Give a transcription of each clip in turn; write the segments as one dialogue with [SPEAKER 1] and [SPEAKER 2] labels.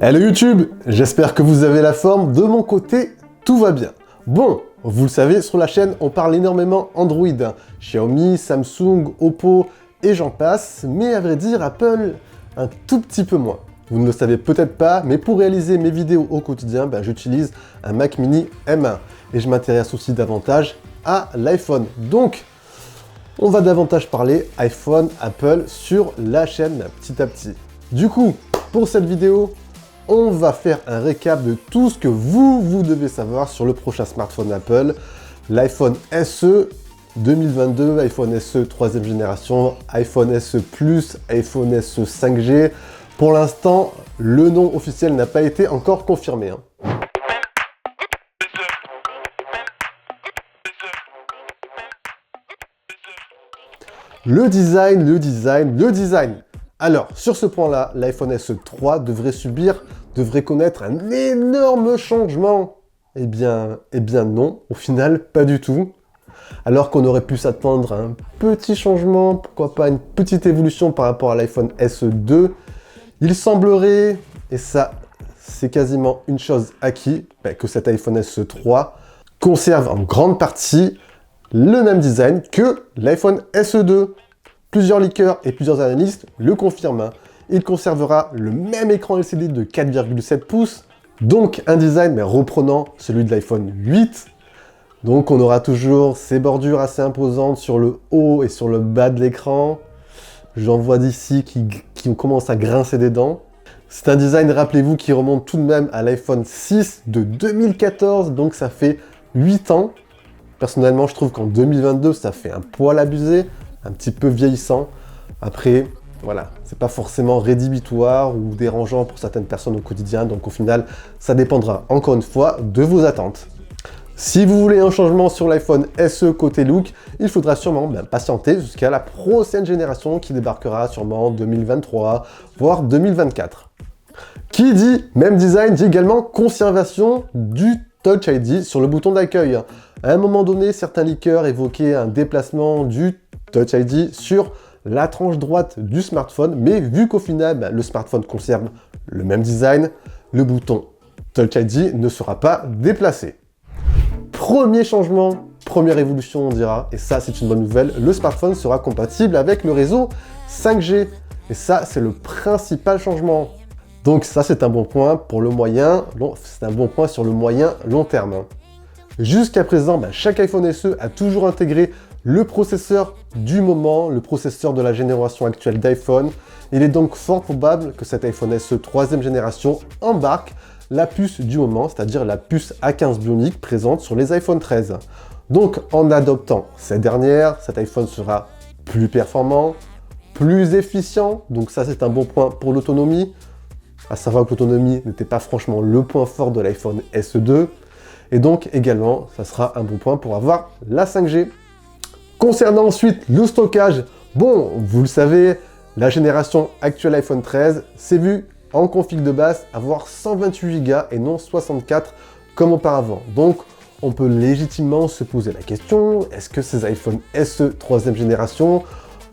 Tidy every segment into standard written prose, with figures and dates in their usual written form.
[SPEAKER 1] Hello YouTube, j'espère que vous avez la forme. De mon côté, tout va bien. Bon, vous le savez, sur la chaîne, on parle énormément Android. Xiaomi, Samsung, Oppo et j'en passe. Mais à vrai dire, Apple, un tout petit peu moins. Vous ne le savez peut-être pas, mais pour réaliser mes vidéos au quotidien, j'utilise un Mac Mini M1. Et je m'intéresse aussi davantage à l'iPhone. Donc, on va davantage parler iPhone, Apple sur la chaîne petit à petit. Du coup, pour cette vidéo, on va faire un récap de tout ce que vous devez savoir sur le prochain smartphone Apple, l'iPhone SE 2022, iPhone SE 3e génération, iPhone SE Plus, iPhone SE 5G. Pour l'instant, le nom officiel n'a pas été encore confirmé. Le design. Alors, sur ce point-là, l'iPhone SE 3 devrait connaître un énorme changement. Eh bien non, au final, pas du tout. Alors qu'on aurait pu s'attendre à un petit changement, pourquoi pas une petite évolution par rapport à l'iPhone SE 2, il semblerait, et ça, c'est quasiment une chose acquise, que cet iPhone SE 3 conserve en grande partie le même design que l'iPhone SE 2. Plusieurs leakers et plusieurs analystes le confirment. Il conservera le même écran LCD de 4,7 pouces, donc un design reprenant celui de l'iPhone 8. Donc on aura toujours ces bordures assez imposantes sur le haut et sur le bas de l'écran. J'en vois d'ici qui commencent à grincer des dents. C'est un design, rappelez-vous, qui remonte tout de même à l'iPhone 6 de 2014, donc ça fait 8 ans. Personnellement, je trouve qu'en 2022, ça fait un poil abusé, un petit peu vieillissant. Après, voilà, c'est pas forcément rédhibitoire ou dérangeant pour certaines personnes au quotidien, donc au final, ça dépendra encore une fois de vos attentes. Si vous voulez un changement sur l'iPhone SE côté look, il faudra sûrement patienter jusqu'à la prochaine génération qui débarquera sûrement en 2023, voire 2024. Qui dit même design dit également conservation du Touch ID sur le bouton d'accueil. À un moment donné, certains leakers évoquaient un déplacement du Touch ID sur la tranche droite du smartphone, mais vu qu'au final, le smartphone conserve le même design, le bouton Touch ID ne sera pas déplacé. Premier changement, première évolution on dira, et ça c'est une bonne nouvelle, le smartphone sera compatible avec le réseau 5G, et ça c'est le principal changement. Donc ça c'est un bon point pour le moyen, c'est un bon point sur le moyen long terme. Jusqu'à présent, chaque iPhone SE a toujours intégré le processeur du moment, le processeur de la génération actuelle d'iPhone. Il est donc fort probable que cet iPhone SE 3e génération embarque la puce du moment, c'est-à-dire la puce A15 Bionic présente sur les iPhone 13. Donc en adoptant cette dernière, cet iPhone sera plus performant, plus efficient, donc ça c'est un bon point pour l'autonomie, à savoir que l'autonomie n'était pas franchement le point fort de l'iPhone SE2, et donc également ça sera un bon point pour avoir la 5G. Concernant ensuite le stockage, vous le savez, la génération actuelle iPhone 13 s'est vue en config de base avoir 128 Go et non 64 comme auparavant. Donc on peut légitimement se poser la question, est-ce que ces iPhone SE 3e génération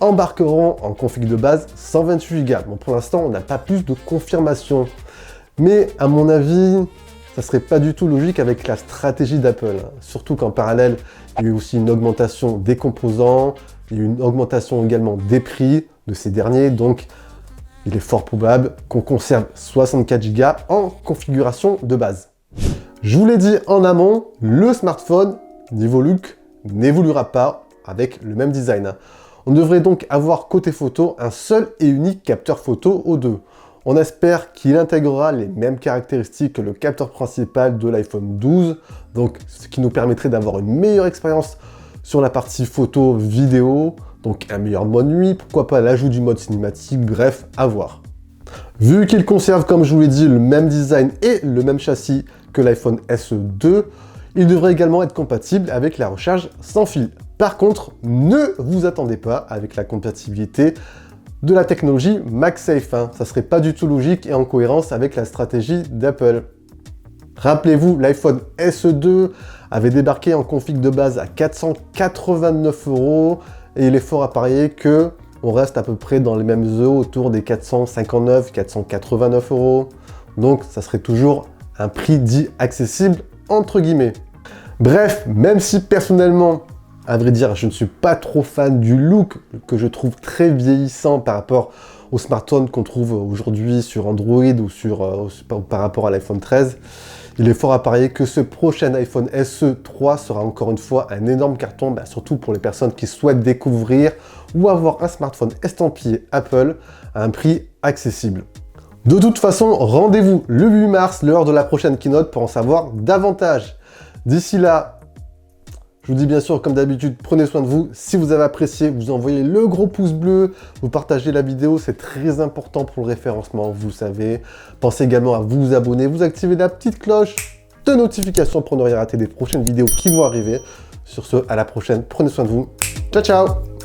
[SPEAKER 1] embarqueront en config de base 128 Go? Pour l'instant on n'a pas plus de confirmation, mais à mon avis ça serait pas du tout logique avec la stratégie d'Apple, surtout qu'en parallèle il y a eu aussi une augmentation des composants, il y a eu une augmentation également des prix de ces derniers, donc il est fort probable qu'on conserve 64 Go en configuration de base. Je vous l'ai dit en amont, le smartphone, niveau look, n'évoluera pas avec le même design. On devrait donc avoir côté photo un seul et unique capteur photo O2. On espère qu'il intégrera les mêmes caractéristiques que le capteur principal de l'iPhone 12, donc ce qui nous permettrait d'avoir une meilleure expérience sur la partie photo vidéo, donc un meilleur mode nuit, pourquoi pas l'ajout du mode cinématique, bref, à voir. Vu qu'il conserve, comme je vous l'ai dit, le même design et le même châssis que l'iPhone SE2, il devrait également être compatible avec la recharge sans fil. Par contre, ne vous attendez pas avec la compatibilité de la technologie MagSafe. Ça serait pas du tout logique et en cohérence avec la stratégie d'Apple. Rappelez-vous, l'iPhone SE2 avait débarqué en config de base à 489 € et il est fort à parier que on reste à peu près dans les mêmes eaux autour des 459, 489 €. Donc, ça serait toujours un prix dit accessible, entre guillemets. Bref, même si personnellement, à vrai dire, je ne suis pas trop fan du look que je trouve très vieillissant par rapport aux smartphones qu'on trouve aujourd'hui sur Android ou par rapport à l'iPhone 13, il est fort à parier que ce prochain iPhone SE 3 sera encore une fois un énorme carton, surtout pour les personnes qui souhaitent découvrir ou avoir un smartphone estampillé Apple à un prix accessible. De toute façon, rendez-vous le 8 mars, l'heure de la prochaine keynote pour en savoir davantage. D'ici là, je vous dis bien sûr, comme d'habitude, prenez soin de vous. Si vous avez apprécié, vous envoyez le gros pouce bleu, vous partagez la vidéo, c'est très important pour le référencement, vous savez. Pensez également à vous abonner, vous activez la petite cloche de notification pour ne rien rater des prochaines vidéos qui vont arriver. Sur ce, à la prochaine, prenez soin de vous. Ciao, ciao!